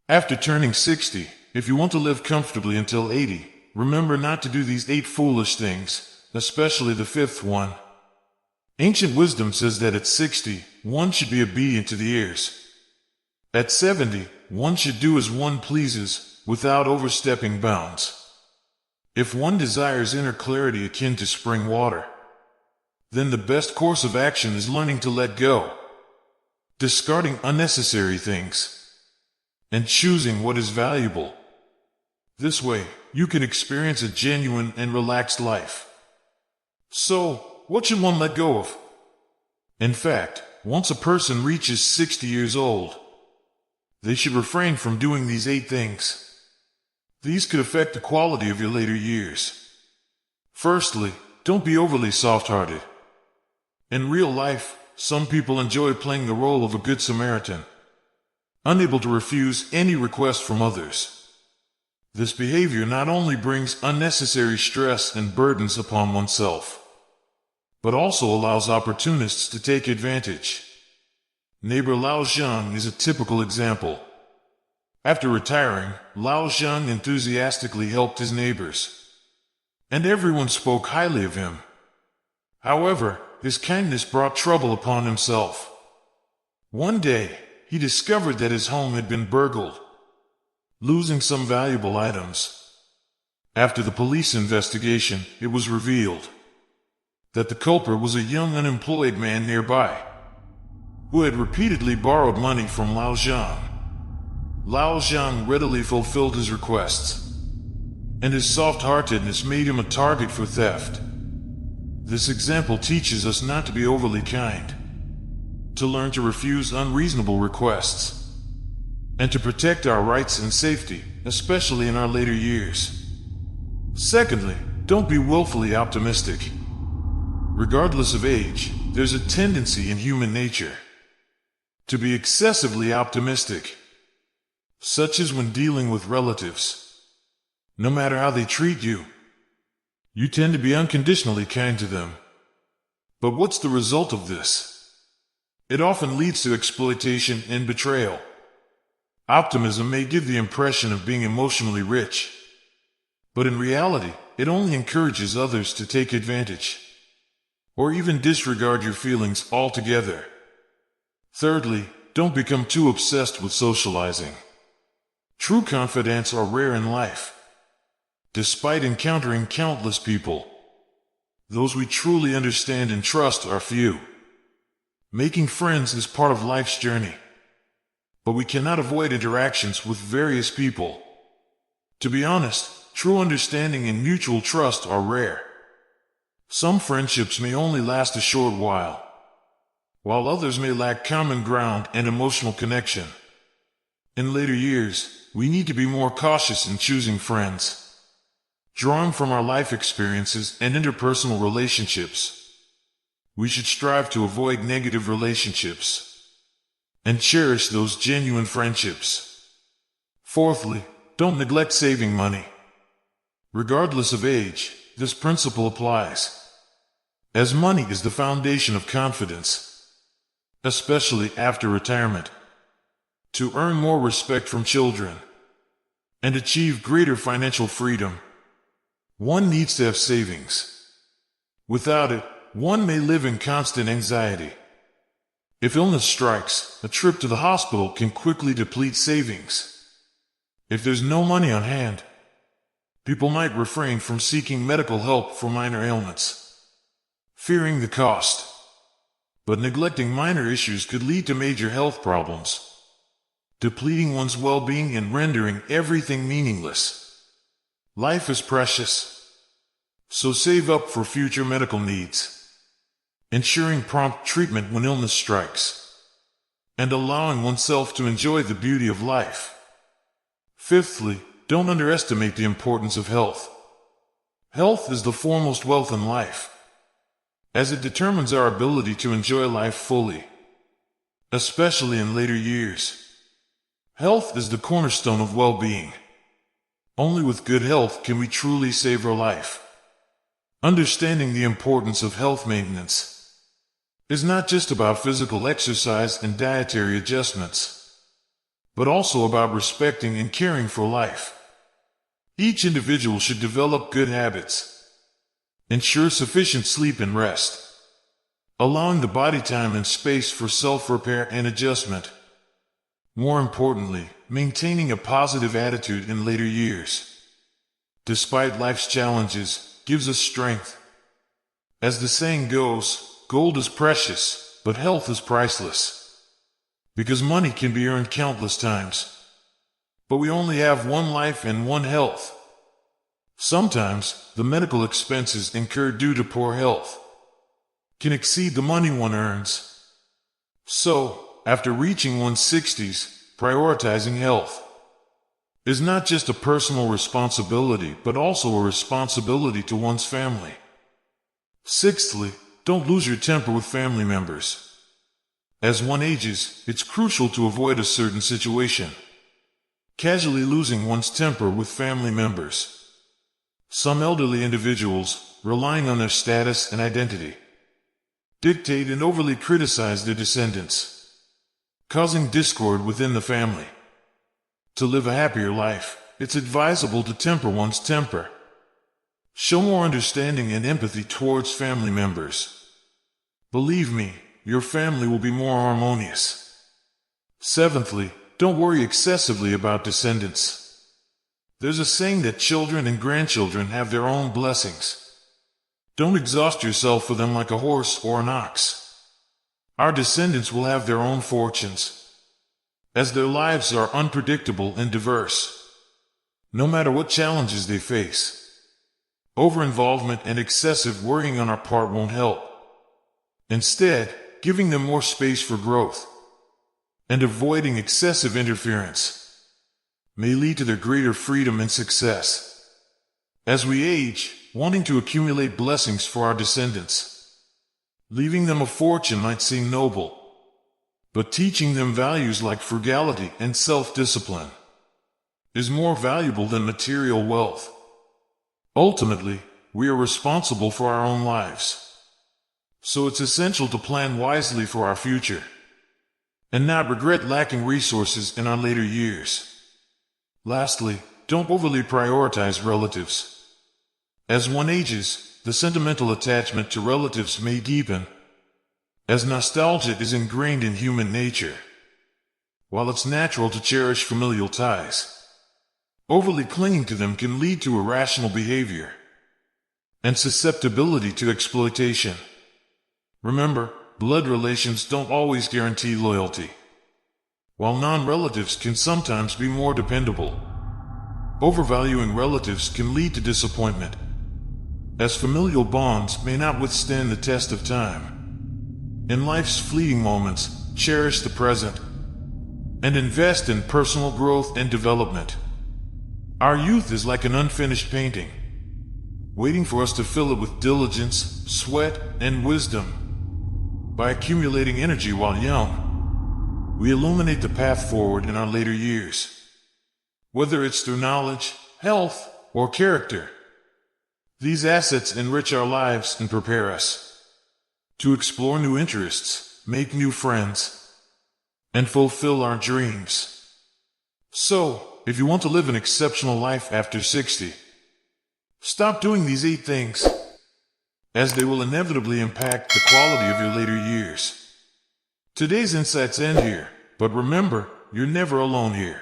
After turning 60, if you want to live comfortably until 80, remember not to do these 8 foolish things, especially the fifth one. Ancient wisdom says that at 60, one should be obedient to the ears. At 70, one should do as one pleases, without overstepping bounds. If one desires inner clarity akin to spring water, then the best course of action is learning to let go, discarding unnecessary things, and choosing what is valuable. This way, you can experience a genuine and relaxed life. So, what should one let go of? In fact, once a person reaches 60 years old, they should refrain from doing these 8 things. These could affect the quality of your later years. Firstly, don't be overly soft-hearted. In real life, some people enjoy playing the role of a good Samaritan, unable to refuse any request from others. This behavior not only brings unnecessary stress and burdens upon oneself, but also allows opportunists to take advantage. Neighbor Lao Zhang is a typical example. After retiring, Lao Zhang enthusiastically helped his neighbors, and everyone spoke highly of him. However, his kindness brought trouble upon himself. One day, he discovered that his home had been burgled, losing some valuable items. After the police investigation, it was revealed that the culprit was a young unemployed man nearby, who had repeatedly borrowed money from Lao Zhang. Lao Zhang readily fulfilled his requests, and his soft-heartedness made him a target for theft. This example teaches us not to be overly kind, to learn to refuse unreasonable requests, and to protect our rights and safety, especially in our later years. Secondly, don't be willfully optimistic. Regardless of age, there's a tendency in human nature to be excessively optimistic, such as when dealing with relatives. No matter how they treat you, you tend to be unconditionally kind to them. But what's the result of this? It often leads to exploitation and betrayal. Optimism may give the impression of being emotionally rich, but in reality, it only encourages others to take advantage, or even disregard your feelings altogether. Thirdly, don't become too obsessed with socializing. True confidants are rare in life. Despite encountering countless people, those we truly understand and trust are few. Making friends is part of life's journey, but we cannot avoid interactions with various people. To be honest, true understanding and mutual trust are rare. Some friendships may only last a short while others may lack common ground and emotional connection. In later years, we need to be more cautious in choosing friends, drawing from our life experiences and interpersonal relationships. We should strive to avoid negative relationships and cherish those genuine friendships. Fourthly, don't neglect saving money. Regardless of age, this principle applies, as money is the foundation of confidence, especially after retirement. To earn more respect from children and achieve greater financial freedom, one needs to have savings. Without it, one may live in constant anxiety. If illness strikes, a trip to the hospital can quickly deplete savings. If there's no money on hand, people might refrain from seeking medical help for minor ailments, fearing the cost. But neglecting minor issues could lead to major health problems, depleting one's well-being and rendering everything meaningless. Life is precious, so save up for future medical needs, ensuring prompt treatment when illness strikes, and allowing oneself to enjoy the beauty of life. Fifthly, don't underestimate the importance of health. Health is the foremost wealth in life, as it determines our ability to enjoy life fully, especially in later years. Health is the cornerstone of well-being. Only with good health can we truly save our life. Understanding the importance of health maintenance is not just about physical exercise and dietary adjustments, but also about respecting and caring for life. Each individual should develop good habits, ensure sufficient sleep and rest, allowing the body time and space for self-repair and adjustment. More importantly, maintaining a positive attitude in later years, despite life's challenges, gives us strength. As the saying goes, gold is precious, but health is priceless. Because money can be earned countless times, but we only have one life and one health. Sometimes, the medical expenses incurred due to poor health can exceed the money one earns. So, after reaching one's 60s, prioritizing health is not just a personal responsibility, but also a responsibility to one's family. Sixthly, don't lose your temper with family members. As one ages, it's crucial to avoid a certain situation, casually losing one's temper with family members. Some elderly individuals, relying on their status and identity, dictate and overly criticize their descendants, causing discord within the family. To live a happier life, it's advisable to temper one's temper. Show more understanding and empathy towards family members. Believe me, your family will be more harmonious. Seventhly, don't worry excessively about descendants. There's a saying that children and grandchildren have their own blessings. Don't exhaust yourself for them like a horse or an ox. Our descendants will have their own fortunes, as their lives are unpredictable and diverse. No matter what challenges they face, over-involvement and excessive worrying on our part won't help. Instead, giving them more space for growth and avoiding excessive interference may lead to their greater freedom and success. As we age, wanting to accumulate blessings for our descendants, leaving them a fortune might seem noble, but teaching them values like frugality and self-discipline is more valuable than material wealth. Ultimately, we are responsible for our own lives, so it's essential to plan wisely for our future and not regret lacking resources in our later years. Lastly, don't overly prioritize relatives. As one ages, the sentimental attachment to relatives may deepen, as nostalgia is ingrained in human nature. While it's natural to cherish familial ties, overly clinging to them can lead to irrational behavior and susceptibility to exploitation. Remember, blood relations don't always guarantee loyalty, while non-relatives can sometimes be more dependable. Overvaluing relatives can lead to disappointment, as familial bonds may not withstand the test of time. In life's fleeting moments, cherish the present and invest in personal growth and development. Our youth is like an unfinished painting, waiting for us to fill it with diligence, sweat, and wisdom. By accumulating energy while young, we illuminate the path forward in our later years, whether it's through knowledge, health, or character. These assets enrich our lives and prepare us to explore new interests, make new friends, and fulfill our dreams. So, if you want to live an exceptional life after 60, stop doing these 8 things, as they will inevitably impact the quality of your later years. Today's insights end here, but remember, you're never alone here.